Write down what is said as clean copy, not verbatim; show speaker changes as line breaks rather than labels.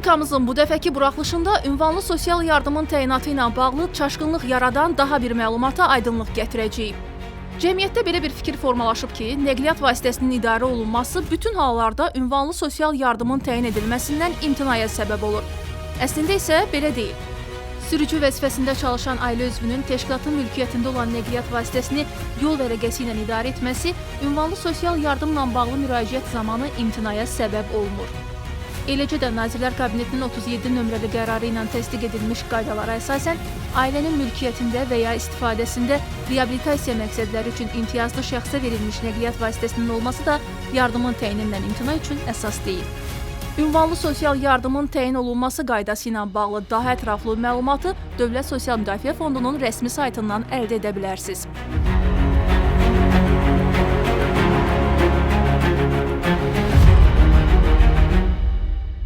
Rubrikamızın bu dəfəki buraxılışında ünvanlı sosial yardımın təyinatı ilə bağlı çaşqınlıq yaradan daha bir məlumata aydınlıq gətirəcəyik. Cəmiyyətdə belə bir fikir formalaşıb ki, nəqliyyat vasitəsinin idarə olunması bütün hallarda ünvanlı sosial yardımın təyin edilməsindən imtinaya səbəb olur. Əslində isə belə deyil. Sürücü vəzifəsində çalışan ailə üzvünün təşkilatın mülkiyyətində olan nəqliyyat vasitəsini yol vərəqəsi ilə idarə etməsi ünvanlı sosial yardımla bağlı müraciət zamanı imtinaya səbəb olmur. Eləcə də Nazirlər Kabinetinin 37 nömrəli qərarı ilə təsdiq edilmiş qaydalara əsasən ailənin mülkiyyətində və ya istifadəsində reabilitasiya məqsədləri üçün imtiyazlı şəxsə verilmiş nəqliyyat vasitəsinin olması da yardımın təyinindən imtina üçün əsas deyil. Ünvanlı sosial yardımın təyin olunması qaydası ilə bağlı daha ətraflı məlumatı Dövlət Sosial Müdafiə Fondunun rəsmi saytından əldə edə bilərsiniz.